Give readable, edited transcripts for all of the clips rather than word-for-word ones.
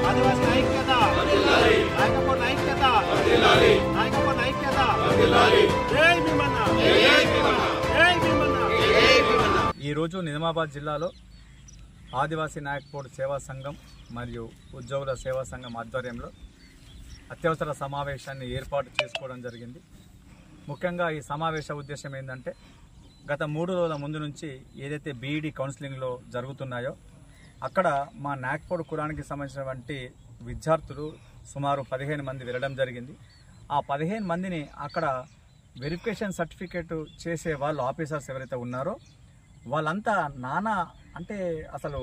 ఆదివాసీ ఐక్యత, నాయకపూర్ ఐక్యత, నాయకపూర్ ఐక్యత. జై భీమన్న, జై భీమన్న. ఈరోజు నిజామాబాద్ జిల్లాలో ఆదివాసీ నాయకపూర్ సేవా సంఘం మరియు ఉద్యోగుల సేవా సంఘం ఆధ్వర్యంలో అత్యవసర సమావేశాన్ని ఏర్పాటు చేసుకోవడం జరిగింది. ముఖ్యంగా ఈ సమావేశ ఉద్దేశం ఏంటంటే, గత 3 రోజుల ముందు నుంచి ఏదైతే బీఈడీ కౌన్సిలింగ్లో జరుగుతున్నాయో అక్కడ మా నాయకపూర్ కులానికి సంబంధించినటువంటి విద్యార్థులు సుమారు 15 మంది వెళ్ళడం జరిగింది. ఆ 15 మందిని అక్కడ వెరిఫికేషన్ సర్టిఫికేట్ చేసే వాళ్ళు ఆఫీసర్స్ ఎవరైతే ఉన్నారో వాళ్ళంతా అంటే అసలు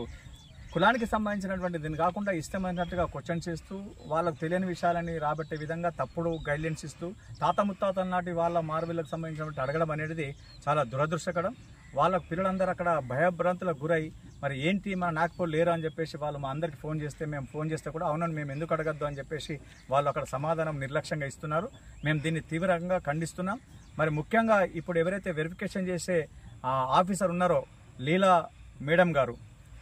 కులానికి సంబంధించినటువంటి దీన్ని కాకుండా ఇష్టమైనట్టుగా క్వశ్చన్ చేస్తూ వాళ్ళకు తెలియని విషయాలని రాబట్టే విధంగా తప్పుడు గైడ్లైన్స్ ఇస్తూ తాత ముత్తాతల నాటి వాళ్ళ మార్విలకు సంబంధించినటువంటి అడగడం అనేది చాలా దురదృష్టకరం. వాళ్ళ పిల్లలందరూ అక్కడ భయభ్రాంతులకు గురై మరి ఏంటి మన నాగపూర్ లేరు అని చెప్పేసి వాళ్ళు మా అందరికి ఫోన్ చేస్తే, మేము ఫోన్ చేస్తే కూడా అవునని మేము ఎందుకు అడగద్దు అని చెప్పేసి వాళ్ళు అక్కడ సమాధానం నిర్లక్ష్యంగా ఇస్తున్నారు. మేము దీన్ని తీవ్రంగా ఖండిస్తున్నాం. మరి ముఖ్యంగా ఇప్పుడు ఎవరైతే వెరిఫికేషన్ చేసే ఆఫీసర్ ఉన్నారో లీలా మేడం గారు,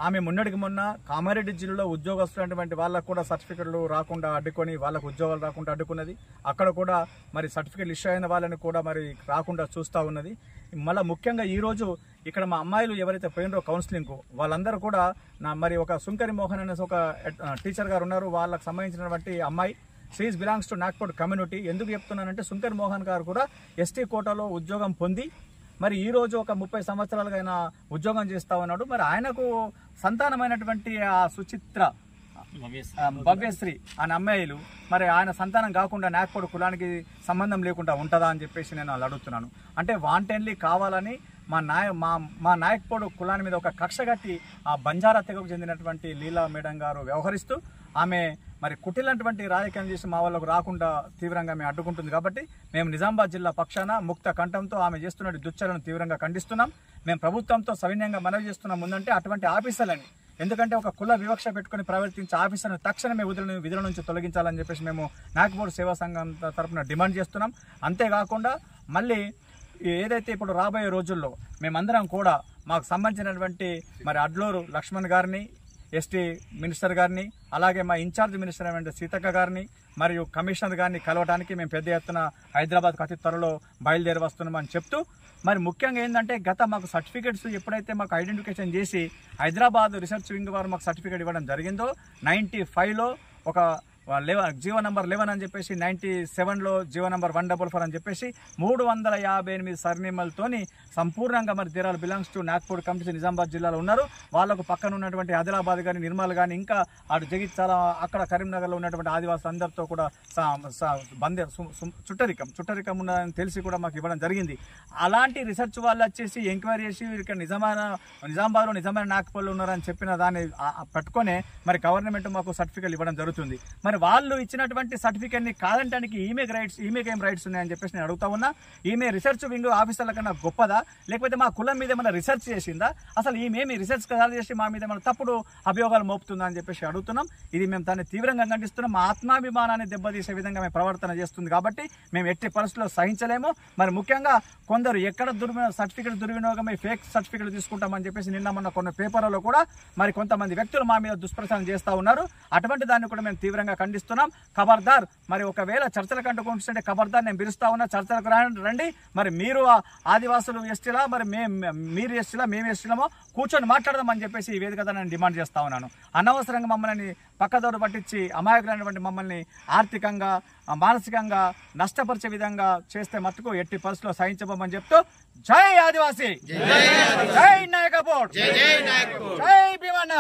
ఆమె మొన్న కామారెడ్డి జిల్లాలో ఉద్యోగస్తున్నటువంటి వాళ్ళకు కూడా సర్టిఫికెట్లు రాకుండా అడ్డుకొని వాళ్ళకు ఉద్యోగాలు రాకుండా అడ్డుకున్నది. అక్కడ కూడా మరి సర్టిఫికెట్లు ఇష్యూ అయిన వాళ్ళని కూడా మరి రాకుండా చూస్తూ ఉన్నది. మళ్ళీ ముఖ్యంగా ఈరోజు ఇక్కడ మా అమ్మాయిలు ఎవరైతే పోయినరో కౌన్సిలింగ్కు వాళ్ళందరూ కూడా మరి ఒక సుంకరి మోహన్ అనే ఒక టీచర్ గారు ఉన్నారు. వాళ్ళకు సంబంధించినటువంటి అమ్మాయి she is belongs to Nagpur community. ఎందుకు చెప్తున్నానంటే, సుంకరి మోహన్ గారు కూడా ఎస్టీ కోటాలో ఉద్యోగం పొంది మరి ఈరోజు ఒక 30 సంవత్సరాలుగా ఆయన ఉద్యోగం చేస్తా ఉన్నాడు. మరి ఆయనకు సంతానమైనటువంటి ఆ సుచిత్ర భవ్యశ్రీ అనే అమ్మాయిలు మరి ఆయన సంతానం కాకుండా నాగపూర్ కులానికి సంబంధం లేకుండా ఉంటుందా అని చెప్పేసి నేను వాళ్ళు అడుగుతున్నాను. అంటే వాంటెన్లీ కావాలని మా నాయకపూర్ కులాన్ని మీద ఒక కక్ష కట్టి ఆ బంజారా తెగకు చెందినటువంటి లీలా మేడం గారు వ్యవహరిస్తూ ఆమె మరి కుటిలటువంటి రాజకీయం చేసి మా వాళ్ళకు రాకుండా తీవ్రంగా మేము అడ్డుకుంటుంది. కాబట్టి మేము నిజామాబాద్ జిల్లా పక్షాన ముక్త కంఠంతో ఆమె చేస్తున్న దుశ్చర్యలను తీవ్రంగా ఖండిస్తున్నాం. మేము ప్రభుత్వంతో సవినయంగా మనవి చేస్తున్నాం ముందంటే అటువంటి ఆఫీసర్లని, ఎందుకంటే ఒక కుల వివక్ష పెట్టుకుని ప్రవర్తించే ఆఫీసర్ను తక్షణమే విధుల నుంచి తొలగించాలని చెప్పేసి మేము నాగపూర్ సేవా సంఘం తరఫున డిమాండ్ చేస్తున్నాం. అంతేకాకుండా మళ్ళీ ఏదైతే ఇప్పుడు రాబోయే రోజుల్లో మేమందరం కూడా మాకు సంబంధించినటువంటి మరి అడ్లూరు లక్ష్మణ్ గారిని, ఎస్టీ మినిస్టర్ గారిని, అలాగే మా ఇన్ఛార్జ్ మినిస్టర్ అయిన సీతక్క గారిని మరియు కమిషనర్ గారిని కలవడానికి మేము పెద్ద ఎత్తున హైదరాబాద్కు అతి త్వరలో బయలుదేరి వస్తున్నామని చెప్తూ, మరి ముఖ్యంగా ఏంటంటే గత మాకు సర్టిఫికేట్స్ ఎప్పుడైతే మాకు ఐడెంటిఫికేషన్ చేసి హైదరాబాద్ రీసెర్చ్ వింగ్ వారు మాకు సర్టిఫికేట్ ఇవ్వడం జరిగిందో 95లో ఒక జీవో నంబర్ 11 అని చెప్పేసి 97లో జీవో నంబర్ 144 అని చెప్పేసి 358 సర్నేమలతోని సంపూర్ణంగా మరి దేరాలు belongs to Nagpur committee Nizamabad జిల్లాలో ఉన్నారు. వాళ్ళకు పక్కన ఉన్నటువంటి ఆదిలాబాద్ కానీ, నిర్మల్ కానీ, ఇంకా అటు జగిత్యాల అక్కడ కరీంనగర్లో ఉన్నటువంటి ఆదివాసులు అందరితో కూడా చుట్టరికం ఉన్నదని తెలిసి కూడా మాకు ఇవ్వడం జరిగింది. అలాంటి రీసెర్చ్ వాళ్ళు వచ్చేసి ఎంక్వైరీ చేసి ఇక్కడ నిజామాబాద్లో నిజమైన నాగపూర్లో ఉన్నారని చెప్పిన దాన్ని పట్టుకొనే మరి గవర్నమెంట్ మాకు సర్టిఫికేట్ ఇవ్వడం జరుగుతుంది. మరి వాళ్ళు ఇచ్చినటువంటి సర్టిఫికేట్ని కాదంటానికి ఈమెకేం రైట్స్ ఉన్నాయని చెప్పేసి నేను అడుగుతా ఉన్నా. ఈమె రీసెర్చ్ వింగ్ ఆఫీసర్ల కన్నా గొప్పదా, లేకపోతే మా కులం మీద ఏమైనా రీసెర్చ్ చేసిందా, అసలు ఈమెమి రీసెర్చ్ చేసి మా మీద ఏమైనా తప్పుడు అభియోగాలు మోపుతుందా అని చెప్పేసి అడుగుతున్నాం. ఇది మేము దాన్ని తీవ్రంగా ఖండిస్తున్నాం. మా ఆత్మాభిమానాన్ని దెబ్బతీసే విధంగా మేము ప్రవర్తన చేస్తుంది కాబట్టి మేము ఎట్టి పరిస్థితుల్లో సహించలేము. మరి ముఖ్యంగా కొందరు ఎక్కడ సర్టిఫికేట్ దుర్వినియోగమై ఫేక్ సర్టిఫికేట్ తీసుకుంటామని చెప్పేసి నిన్న మొన్న కొన్ని పేపర్లలో కూడా మరి కొంతమంది వ్యక్తులు మా మీద దుష్ప్రచారం చేస్తూ ఉన్నారు. అటువంటి దాన్ని కూడా మేము తీవ్రంగా ఖండిస్తున్నాం. ఖబర్దార్, మరి ఒకవేళ చర్చలకు అంటుకుంటుంటే ఖబర్దార్ నేను పిలుస్తా ఉన్నా, చర్చలకు రండి. మరి మీరు ఆదివాసులు ఎస్టీలా, మరి మీరు ఎస్టీలా, మేము ఎస్టీలమో కూర్చొని మాట్లాడదామని చెప్పేసి ఈ వేదిక నేను డిమాండ్ చేస్తా ఉన్నాను. అనవసరంగా మమ్మల్ని పక్కదోరు పట్టించి అమాయకులైనటువంటి మమ్మల్ని ఆర్థికంగా మానసికంగా నష్టపరిచే విధంగా చేస్తే మట్టుకు ఎట్టి పరిస్థితుల్లో సహించబోమని చెప్తూ జై ఆదివాసీ, జై నాయకపూర్, జై భీమన్న.